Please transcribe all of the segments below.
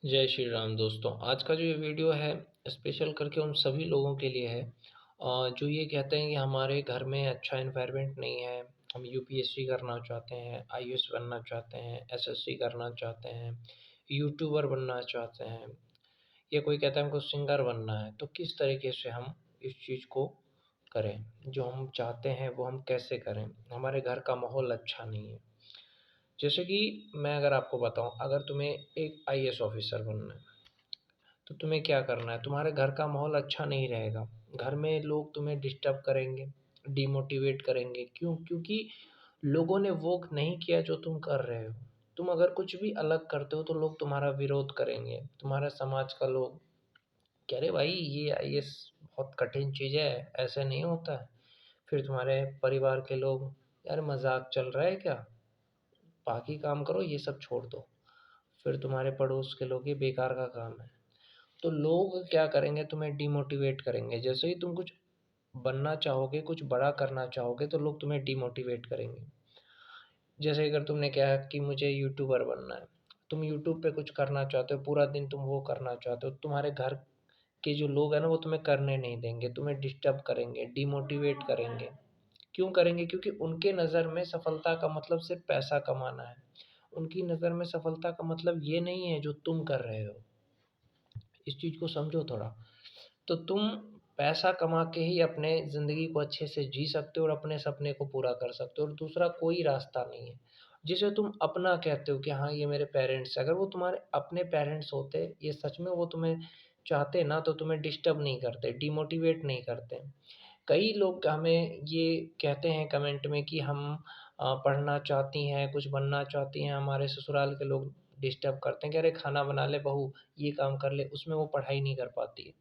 जय श्री राम दोस्तों। आज का जो ये वीडियो है स्पेशल करके उन सभी लोगों के लिए है जो ये कहते हैं कि हमारे घर में अच्छा एनवायरनमेंट नहीं है। हम यूपीएससी करना चाहते हैं, आईएएस बनना चाहते हैं, एसएससी करना चाहते हैं, यूट्यूबर बनना चाहते हैं, या कोई कहता है हमको सिंगर बनना है। तो किस तरीके से हम इस चीज़ को करें, जो हम चाहते हैं वो हम कैसे करें? हमारे घर का माहौल अच्छा नहीं है। जैसे कि मैं अगर आपको बताऊं, अगर तुम्हें एक आईएएस ऑफिसर बनना है तो तुम्हें क्या करना है? तुम्हारे घर का माहौल अच्छा नहीं रहेगा। घर में लोग तुम्हें डिस्टर्ब करेंगे, डिमोटिवेट करेंगे। क्यों? क्योंकि लोगों ने वो नहीं किया जो तुम कर रहे हो। तुम अगर कुछ भी अलग करते हो तो लोग तुम्हारा विरोध करेंगे। तुम्हारा समाज का लोग कि अरे भाई ये आईएएस बहुत कठिन चीज़ है, ऐसे नहीं होता है। फिर तुम्हारे परिवार के लोग, यार मजाक चल रहा है क्या? बाकी काम करो, ये सब छोड़ दो। फिर तुम्हारे पड़ोस के लोग, ये बेकार का काम है। तो लोग क्या करेंगे? तुम्हें डिमोटिवेट करेंगे। जैसे ही तुम कुछ बनना चाहोगे, कुछ बड़ा करना चाहोगे तो लोग तुम्हें डिमोटिवेट करेंगे। जैसे अगर तुमने कहा कि मुझे यूट्यूबर बनना है, तुम यूट्यूब पे कुछ करना चाहते हो, पूरा दिन तुम वो करना चाहते हो, तुम्हारे घर के जो लोग हैं ना वो तुम्हें करने नहीं देंगे, तुम्हें डिस्टर्ब करेंगे, डिमोटिवेट करेंगे। क्यों करेंगे? क्योंकि उनके नज़र में सफलता का मतलब सिर्फ पैसा कमाना है। उनकी नज़र में सफलता का मतलब ये नहीं है जो तुम कर रहे हो। इस चीज़ को समझो थोड़ा। तो तुम पैसा कमा के ही अपने ज़िंदगी को अच्छे से जी सकते हो और अपने सपने को पूरा कर सकते हो, और दूसरा कोई रास्ता नहीं है। जिसे तुम अपना कहते हो कि हाँ, ये मेरे पेरेंट्स हैं, अगर वो तुम्हारे अपने पेरेंट्स होते, ये सच में वो तुम्हें चाहते ना तो तुम्हें डिस्टर्ब नहीं करते, डिमोटिवेट नहीं करते। कई लोग हमें ये कहते हैं कमेंट में कि हम पढ़ना चाहती हैं, कुछ बनना चाहती हैं, हमारे ससुराल के लोग डिस्टर्ब करते हैं कि अरे खाना बना ले बहू, ये काम कर ले, उसमें वो पढ़ाई नहीं कर पाती है।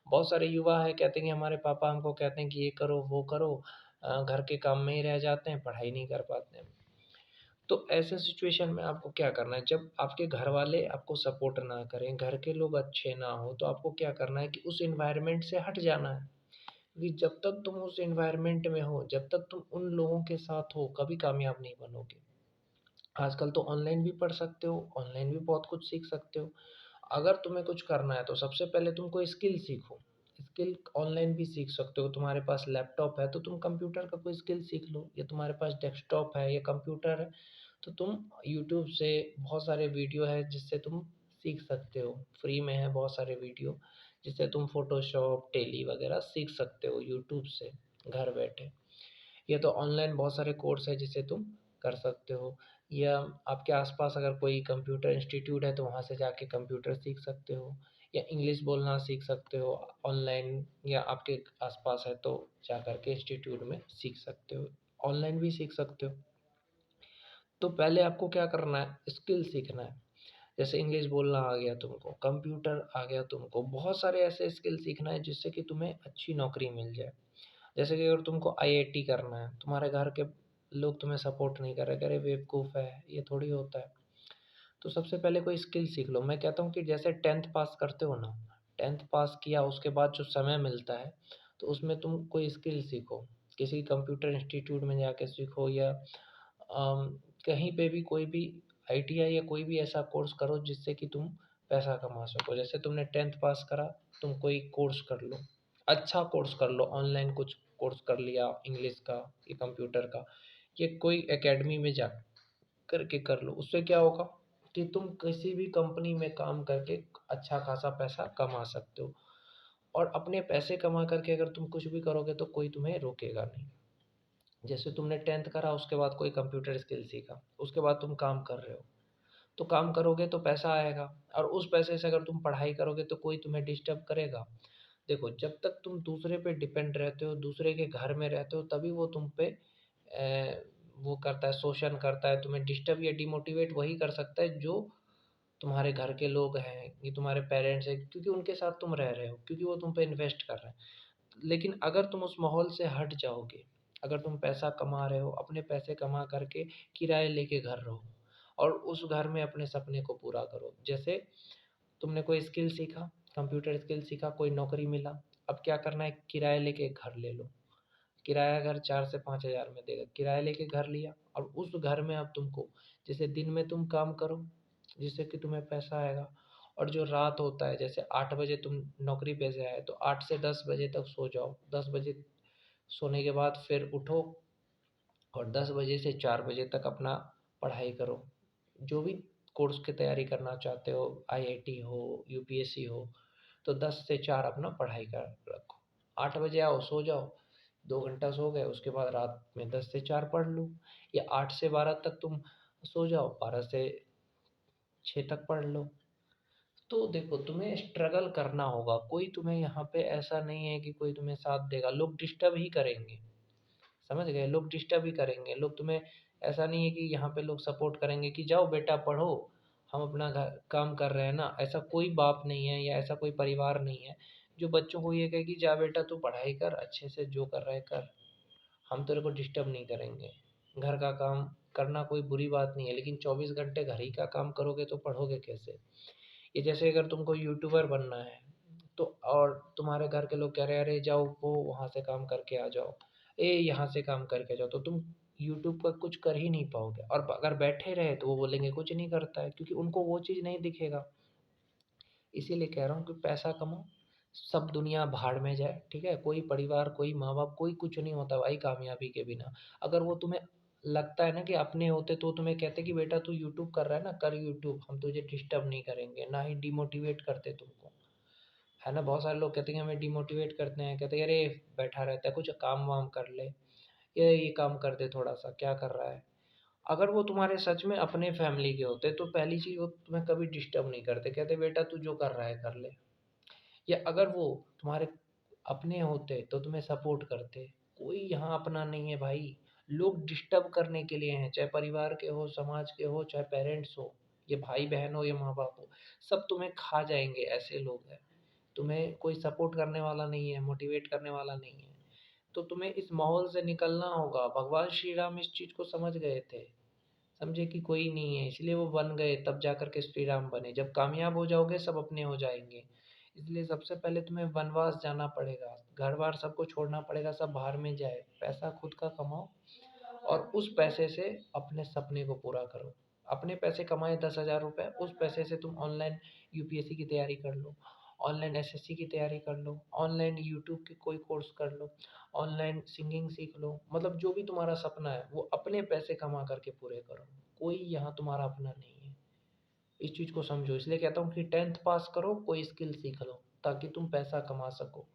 बहुत सारे युवा हैं कहते हैं कि हमारे पापा हमको कहते हैं कि ये करो, वो करो, घर के काम में ही रह जाते हैं, पढ़ाई नहीं कर पाते हैं। तो ऐसे सिचुएशन में आपको क्या करना है? जब आपके घर वाले आपको सपोर्ट ना करें, घर के लोग अच्छे ना हो, तो आपको क्या करना है कि उस एनवायरनमेंट से हट जाना है। क्योंकि जब तक तुम उस एनवायरनमेंट में हो, जब तक तुम उन लोगों के साथ हो, कभी कामयाब नहीं बनोगे। आजकल तो ऑनलाइन भी पढ़ सकते हो, ऑनलाइन भी बहुत कुछ सीख सकते हो। अगर तुम्हें कुछ करना है तो सबसे पहले तुम कोई स्किल सीखो। स्किल ऑनलाइन भी सीख सकते हो। तुम्हारे पास लैपटॉप है तो तुम कंप्यूटर का कोई स्किल सीख लो, या तुम्हारे पास डेस्कटॉप है या कंप्यूटर है तो तुम यूट्यूब से बहुत सारे वीडियो है जिससे तुम सीख सकते हो। फ्री में है बहुत सारे वीडियो जिससे तुम फ़ोटोशॉप, टेली वगैरह सीख सकते हो यूट्यूब से घर बैठे। या तो ऑनलाइन बहुत सारे कोर्स है जिसे तुम कर सकते हो, या आपके आसपास अगर कोई कंप्यूटर इंस्टीट्यूट है तो वहाँ से जाके कंप्यूटर सीख सकते हो, या इंग्लिश बोलना सीख सकते हो ऑनलाइन, या आपके आसपास है तो जा कर के इंस्टीट्यूट में सीख सकते हो। ऑनलाइन भी सीख सकते हो। तो पहले आपको क्या करना है? स्किल सीखना है। जैसे इंग्लिश बोलना आ गया तुमको, कंप्यूटर आ गया तुमको, बहुत सारे ऐसे स्किल सीखना है जिससे कि तुम्हें अच्छी नौकरी मिल जाए। जैसे कि अगर तुमको आईआईटी करना है, तुम्हारे घर के लोग तुम्हें सपोर्ट नहीं कर रहे, कह रहे बेवकूफ़ है, ये थोड़ी होता है। तो सबसे पहले कोई स्किल सीख लो। मैं कहता हूँ कि जैसे 10th पास करते हो ना, 10th पास किया उसके बाद जो समय मिलता है तो उसमें तुम कोई स्किल सीखो। किसी कंप्यूटर इंस्टीट्यूट में जाके सीखो, या कहीं पे भी कोई भी आईटीआई या कोई भी ऐसा कोर्स करो जिससे कि तुम पैसा कमा सको। जैसे तुमने 10th पास करा, तुम कोई कोर्स कर लो, अच्छा कोर्स कर लो, ऑनलाइन कुछ कोर्स कर लिया इंग्लिश का या कंप्यूटर का, ये कोई एकेडमी में जा करके कर लो। उससे क्या होगा कि तुम किसी भी कंपनी में काम करके अच्छा खासा पैसा कमा सकते हो, और अपने पैसे कमा करके अगर तुम कुछ भी करोगे तो कोई तुम्हें रोकेगा नहीं। जैसे तुमने 10th करा, उसके बाद कोई कंप्यूटर स्किल सीखा, उसके बाद तुम काम कर रहे हो, तो काम करोगे तो पैसा आएगा, और उस पैसे से अगर तुम पढ़ाई करोगे तो कोई तुम्हें डिस्टर्ब करेगा? देखो, जब तक तुम दूसरे पे डिपेंड रहते हो, दूसरे के घर में रहते हो, तभी वो तुम पे वो करता है, शोषण करता है। तुम्हें डिस्टर्ब या डिमोटिवेट वही कर सकता है जो तुम्हारे घर के लोग हैं, ये तुम्हारे पेरेंट्स हैं, क्योंकि उनके साथ तुम रह रहे हो, क्योंकि वो तुम पे इन्वेस्ट कर रहे हैं। लेकिन अगर तुम उस माहौल से हट जाओगे, अगर तुम पैसा कमा रहे हो, अपने पैसे कमा करके किराए लेके घर रहो, और उस घर में अपने सपने को पूरा करो। जैसे तुमने कोई स्किल सीखा, कंप्यूटर स्किल सीखा, कोई नौकरी मिला, अब क्या करना है? किराए लेके एक घर ले लो। किराया घर 4 से 5 हज़ार में देगा, किराया लेके घर लिया, और उस घर में अब तुमको, जैसे दिन में तुम काम करो जिससे कि तुम्हें पैसा आएगा, और जो रात होता है, जैसे 8 बजे तुम नौकरी पे से आए तो 8 से 10 बजे तक सो जाओ। 10 बजे सोने के बाद फिर उठो और 10 बजे से 4 बजे तक अपना पढ़ाई करो। जो भी कोर्स की तैयारी करना चाहते हो, आईआईटी हो, यूपीएससी हो, तो 10 से 4 अपना पढ़ाई कर रखो। 8 बजे आओ, सो जाओ, 2 घंटा सो गए, उसके बाद रात में 10 से 4 पढ़ लो, या 8 से 12 तक तुम सो जाओ, 12 से 6 तक पढ़ लो। तो देखो, तुम्हें स्ट्रगल करना होगा, कोई तुम्हें यहाँ पे ऐसा नहीं है कि कोई तुम्हें साथ देगा, लोग डिस्टर्ब ही करेंगे। समझ गए? लोग डिस्टर्ब ही करेंगे, लोग तुम्हें ऐसा नहीं है कि यहाँ पे लोग सपोर्ट करेंगे कि जाओ बेटा पढ़ो, हम अपना घर काम कर रहे हैं ना। ऐसा कोई बाप नहीं है या ऐसा कोई परिवार नहीं है जो बच्चों को ये कहे कि जा बेटा तू पढ़ाई कर, अच्छे से जो कर रहा है कर, हम तेरे को डिस्टर्ब नहीं करेंगे। घर का काम करना कोई बुरी बात नहीं है, लेकिन 24 घंटे घर ही का काम करोगे तो पढ़ोगे कैसे? ये जैसे अगर तुमको यूट्यूबर बनना है, तो और तुम्हारे घर के लोग कह रहे हैं अरे जाओ वो वहाँ से काम करके आ जाओ, ए यहाँ से काम करके आ जाओ, तो तुम यूट्यूब पर कुछ कर ही नहीं पाओगे। और अगर बैठे रहे तो वो बोलेंगे कुछ नहीं करता है, क्योंकि उनको वो चीज़ नहीं दिखेगा। इसीलिए कह रहा हूँ कि पैसा कमाओ, सब दुनिया भाड़ में जाए, ठीक है? कोई परिवार, कोई माँ-बाप, कोई कुछ नहीं होता भाई कामयाबी के बिना। अगर वो तुम्हें लगता है ना कि अपने होते तो तुम्हें कहते कि बेटा तू यूट्यूब कर रहा है ना, कर यूट्यूब, हम तुझे डिस्टर्ब नहीं करेंगे, ना ही डिमोटिवेट करते तुमको। है ना? बहुत सारे लोग कहते हैं कि हमें डिमोटिवेट करते हैं, कहते हैं अरे बैठा रहता है, कुछ काम-वाम कर ले, ये काम कर दे थोड़ा-सा, क्या कर रहा है? अगर वो तुम्हारे सच में अपने फैमिली के होते तो पहली चीज़ वो तुम्हें कभी डिस्टर्ब नहीं करते, कहते बेटा तू जो कर रहा है कर ले। या अगर वो तुम्हारे अपने होते तो तुम्हें सपोर्ट करते। कोई यहाँ अपना नहीं है भाई, लोग डिस्टर्ब करने के लिए हैं, चाहे परिवार के हो, समाज के हो, चाहे पेरेंट्स हो, ये भाई बहन हो या माँ बाप हो, सब तुम्हें खा जाएंगे, ऐसे लोग हैं। तुम्हें कोई सपोर्ट करने वाला नहीं है, मोटिवेट करने वाला नहीं है। तो तुम्हें इस माहौल से निकलना होगा। भगवान श्री राम इस चीज़ को समझ गए थे, समझे कि कोई नहीं है, इसलिए वो बन गए, तब जाकर के श्री राम बने। जब कामयाब हो जाओगे सब अपने हो जाएंगे। इसलिए सबसे पहले तुम्हें वनवास जाना पड़ेगा, घर बार सबको छोड़ना पड़ेगा, सब बाहर में जाए, पैसा खुद का कमाओ और उस पैसे से अपने सपने को पूरा करो। अपने पैसे कमाए 10,000 रुपये, उस पैसे से तुम ऑनलाइन यूपीएससी की तैयारी कर लो, ऑनलाइन एसएससी की तैयारी कर लो, ऑनलाइन यूट्यूब के कोई कोर्स कर लो, ऑनलाइन सिंगिंग सीख लो। मतलब जो भी तुम्हारा सपना है वो अपने पैसे कमा करके पूरे करो। कोई यहाँ तुम्हारा अपना नहीं है, इस चीज़ को समझो। इसलिए कहता हूँ कि 10th पास करो, कोई स्किल सीख लो, ताकि तुम पैसा कमा सको।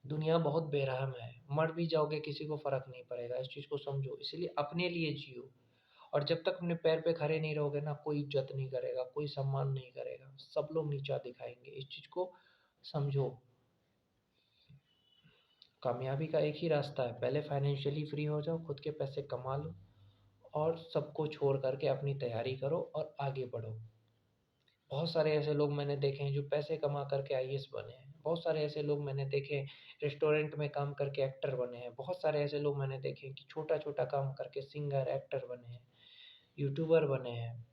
दुनिया बहुत बेरहम है, मर भी जाओगे किसी को फ़र्क नहीं पड़ेगा, इस चीज़ को समझो। इसलिए अपने लिए जियो, और जब तक अपने पैर पे खड़े नहीं रहोगे ना, कोई इज़्ज़त नहीं करेगा, कोई सम्मान नहीं करेगा, सब लोग नीचा दिखाएँगे, इस चीज़ को समझो। कामयाबी का एक ही रास्ता है, पहले फाइनेंशियली फ्री हो जाओ, खुद के पैसे कमा लो और सबको छोड़ कर के अपनी तैयारी करो और आगे बढ़ो। बहुत सारे ऐसे लोग मैंने देखे हैं जो पैसे कमा करके आईएएस बने हैं। बहुत सारे ऐसे लोग मैंने देखे हैं रेस्टोरेंट में काम करके एक्टर बने हैं। बहुत सारे ऐसे लोग मैंने देखे हैं कि छोटा-छोटा काम करके सिंगर, एक्टर बने हैं, यूट्यूबर बने हैं।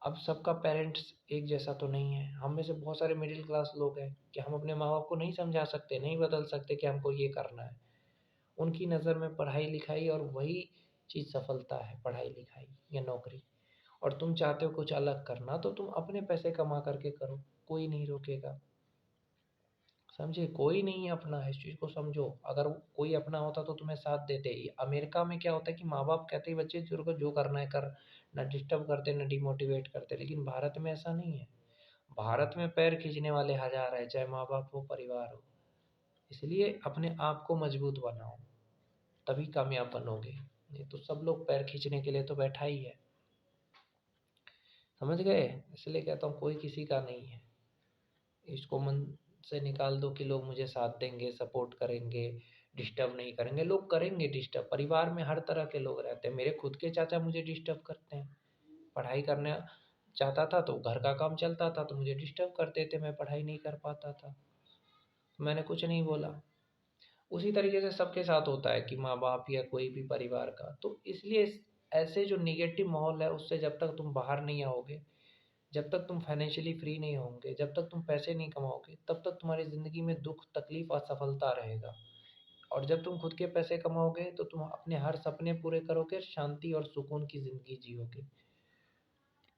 अब सबका पेरेंट्स एक जैसा तो नहीं है। हम में से बहुत सारे मिडिल क्लास लोग हैं कि हम अपने माँ-बाप को नहीं समझा सकते, नहीं बदल सकते कि हमको ये करना है। उनकी नज़र में पढ़ाई-लिखाई और वही चीज़ सफलता है, पढ़ाई-लिखाई या नौकरी। और तुम चाहते हो कुछ अलग करना, तो तुम अपने पैसे कमा करके करो, कोई नहीं रोकेगा। समझे? कोई नहीं है अपना, इस चीज़ को समझो। अगर कोई अपना होता तो तुम्हें साथ देते। अमेरिका में क्या होता है कि माँ-बाप कहते हैं बच्चे तेरे को जो करना है कर, ना डिस्टर्ब करते, ना डिमोटिवेट करते। लेकिन भारत में ऐसा नहीं है। भारत में पैर खींचने वाले हज़ार हैं, चाहे माँ-बाप हो, परिवार हो। इसलिए अपने आप को मजबूत बनाओ, तभी कामयाब बनोगे। नहीं तो सब लोग पैर खींचने के लिए तो बैठा ही है। समझ गए? इसलिए कहता हूँ कोई किसी का नहीं है। इसको मन से निकाल दो कि लोग मुझे साथ देंगे, सपोर्ट करेंगे, डिस्टर्ब नहीं करेंगे। लोग करेंगे डिस्टर्ब, परिवार में हर तरह के लोग रहते हैं। मेरे खुद के चाचा मुझे डिस्टर्ब करते हैं। पढ़ाई करना चाहता था तो घर का काम चलता था तो मुझे डिस्टर्ब करते थे, मैं पढ़ाई नहीं कर पाता था। मैंने कुछ नहीं बोला। उसी तरीके से सबके साथ होता है कि माँ-बाप या कोई भी परिवार का। तो इसलिए ऐसे जो नेगेटिव माहौल है उससे जब तक तुम बाहर नहीं आओगे, जब तक तुम फाइनेंशियली फ्री नहीं होंगे, जब तक तुम पैसे नहीं कमाओगे, तब तक तुम्हारी ज़िंदगी में दुःख, तकलीफ़, असफलता रहेगा। और जब तुम खुद के पैसे कमाओगे, तो तुम अपने हर सपने पूरे करोगे, शांति और सुकून की ज़िंदगी जियोगे।